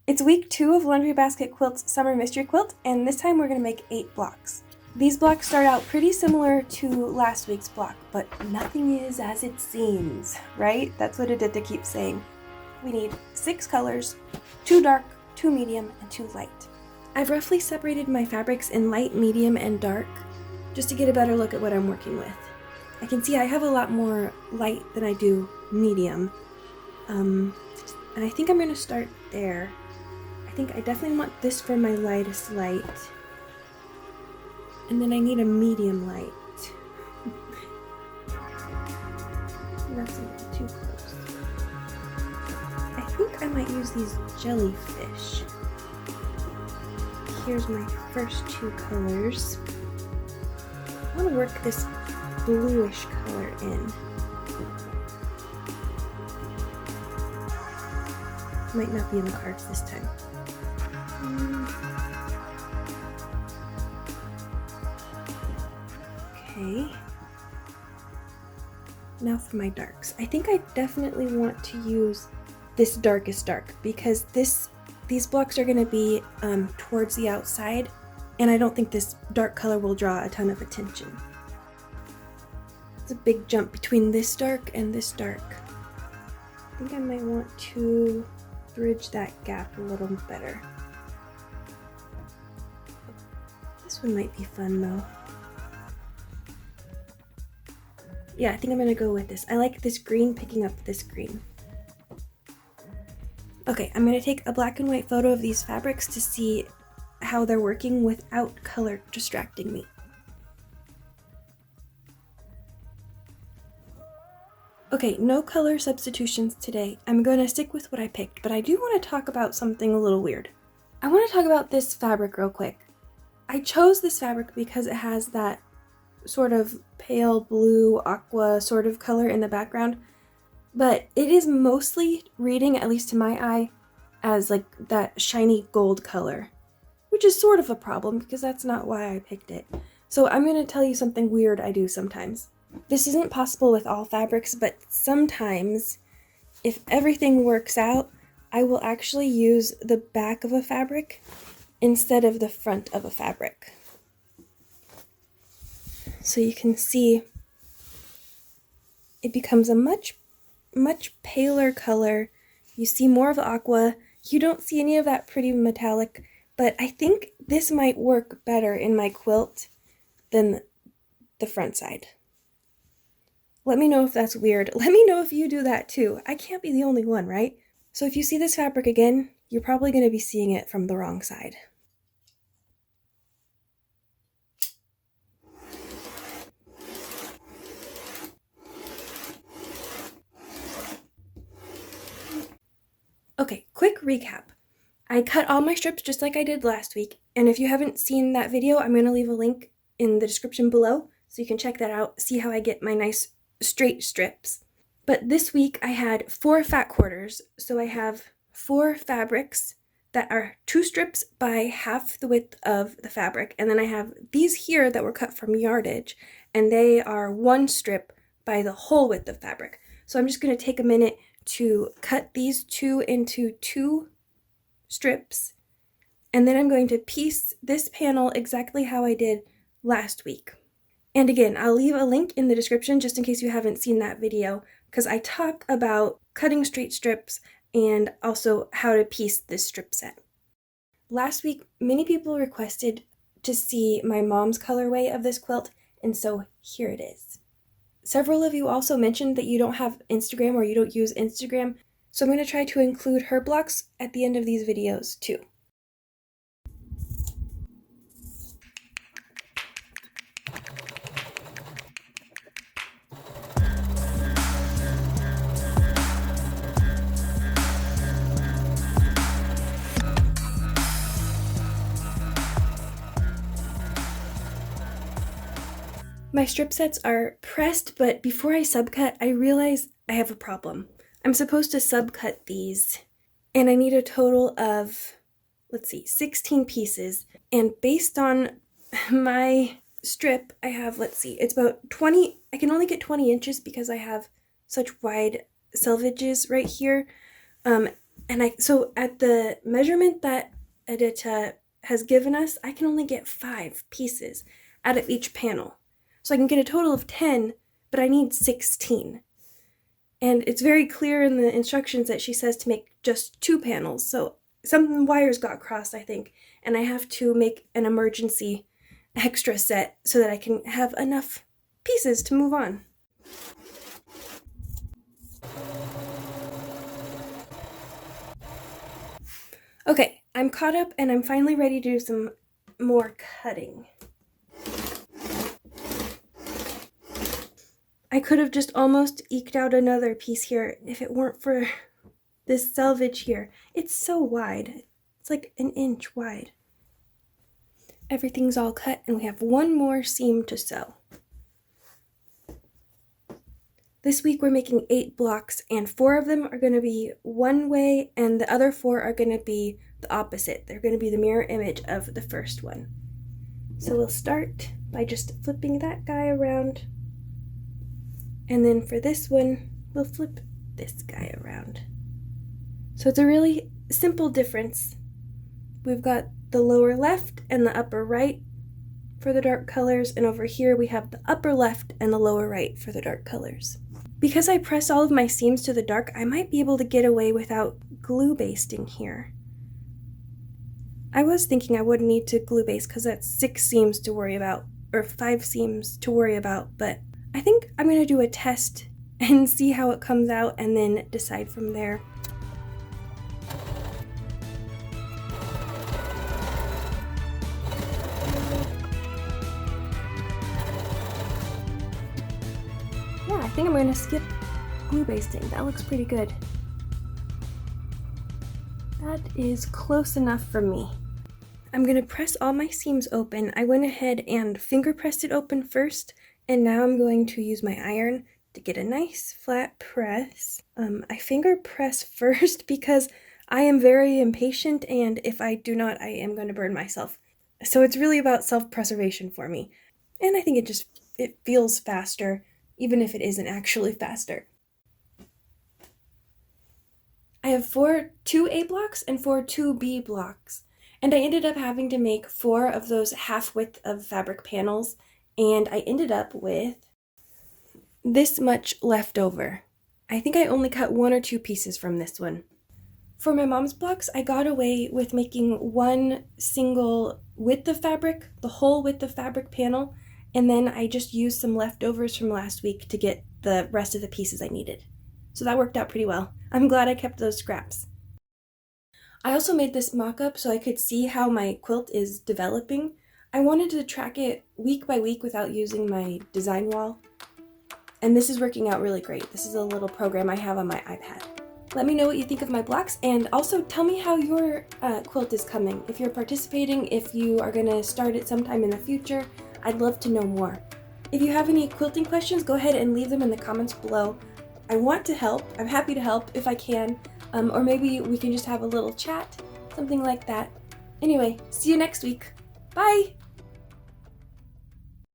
It's week 2 of Laundry Basket Quilt's Summer Mystery Quilt, and this time we're going to make 8 blocks. These blocks start out pretty similar to last week's block, but nothing is as it seems, right? That's what Aditya keeps saying. We need 6 colors, 2 dark, 2 medium, and 2 light. I've roughly separated my fabrics in light, medium, and dark, just to get a better look at what I'm working with. I can see I have a lot more light than I do medium, and I think I'm going to start there. I think I definitely want this for my lightest light. And then I need a medium light. That's a little too close. I think I might use these jellyfish. Here's my first 2 colors. I want to work this bluish color in. Might not be in the cards this time. Okay. Now for my darks. I think I definitely want to use this darkest dark because these blocks are going to be towards the outside, and I don't think this dark color will draw a ton of attention. It's a big jump between this dark and this dark. I think I might want to bridge that gap a little better. This one might be fun though. Yeah, I think I'm gonna go with this. I like this green picking up this green. Okay, I'm gonna take a black and white photo of these fabrics to see how they're working without color distracting me. Okay, no color substitutions today. I'm going to stick with what I picked, but I do want to talk about something a little weird. I want to talk about this fabric real quick. I chose this fabric because it has that sort of pale blue aqua sort of color in the background, but it is mostly reading, at least to my eye, as like that shiny gold color, which is sort of a problem because that's not why I picked it. So I'm going to tell you something weird I do sometimes. This isn't possible with all fabrics, but sometimes, if everything works out, I will actually use the back of a fabric instead of the front of a fabric. So you can see it becomes a much paler color. You see more of aqua. You don't see any of that pretty metallic, but I think this might work better in my quilt than the front side. Let me know if that's weird. Let me know if you do that too. I can't be the only one, right? So if you see this fabric again, you're probably going to be seeing it from the wrong side. Okay, quick recap. I cut all my strips just like I did last week, and if you haven't seen that video, I'm going to leave a link in the description below so you can check that out, see how I get my nice straight strips. But this week I had 4 fat quarters, so I have 4 fabrics that are 2 strips by half the width of the fabric, and then I have these here that were cut from yardage, and they are 1 strip by the whole width of fabric. So I'm just going to take a minute to cut these 2 into 2 strips, and then I'm going to piece this panel exactly how I did last week. And again, I'll leave a link in the description just in case you haven't seen that video, because I talk about cutting straight strips and also how to piece this strip set. Last week, many people requested to see my mom's colorway of this quilt, and so here it is. Several of you also mentioned that you don't have Instagram or you don't use Instagram, so I'm going to try to include her blocks at the end of these videos too. My strip sets are pressed, but before I subcut, I realize I have a problem. I'm supposed to subcut these, and I need a total of, 16 pieces. And based on my strip, I have, it's about 20, I can only get 20 inches because I have such wide selvages right here. And so at the measurement that Edita has given us, I can only get 5 pieces out of each panel. So I can get a total of 10, but I need 16. And it's very clear in the instructions that she says to make just 2 panels. So some wires got crossed, I think, and I have to make an emergency extra set so that I can have enough pieces to move on. Okay, I'm caught up and I'm finally ready to do some more cutting. I could have just almost eked out another piece here if it weren't for this selvage here. It's so wide. It's like an inch wide. Everything's all cut and we have one more seam to sew. This week we're making 8 blocks and 4 of them are going to be one way and the other 4 are going to be the opposite. They're going to be the mirror image of the first one. So we'll start by just flipping that guy around. And then for this one, we'll flip this guy around. So it's a really simple difference. We've got the lower left and the upper right for the dark colors, and over here we have the upper left and the lower right for the dark colors. Because I press all of my seams to the dark, I might be able to get away without glue basting here. I was thinking I wouldn't need to glue baste because that's 6 seams to worry about, or 5 seams to worry about, but I think I'm going to do a test and see how it comes out and then decide from there. Yeah, I think I'm going to skip glue basting. That looks pretty good. That is close enough for me. I'm going to press all my seams open. I went ahead and finger pressed it open first, and now I'm going to use my iron to get a nice flat press. I finger press first because I am very impatient, and if I do not, I am going to burn myself. So it's really about self-preservation for me. And I think it feels faster, even if it isn't actually faster. I have 4 2A blocks and 4 2B blocks, and I ended up having to make 4 of those half width of fabric panels, and I ended up with this much left over. I think I only cut 1 or 2 pieces from this one. For my mom's blocks, I got away with making 1 single width of fabric, the whole width of fabric panel, and then I just used some leftovers from last week to get the rest of the pieces I needed. So that worked out pretty well. I'm glad I kept those scraps. I also made this mock-up so I could see how my quilt is developing. I wanted to track it week by week without using my design wall. And this is working out really great. This is a little program I have on my iPad. Let me know what you think of my blocks, and also tell me how your quilt is coming. If you're participating, if you are going to start it sometime in the future, I'd love to know more. If you have any quilting questions, go ahead and leave them in the comments below. I want to help. I'm happy to help if I can, or maybe we can just have a little chat, something like that. Anyway, see you next week. Bye!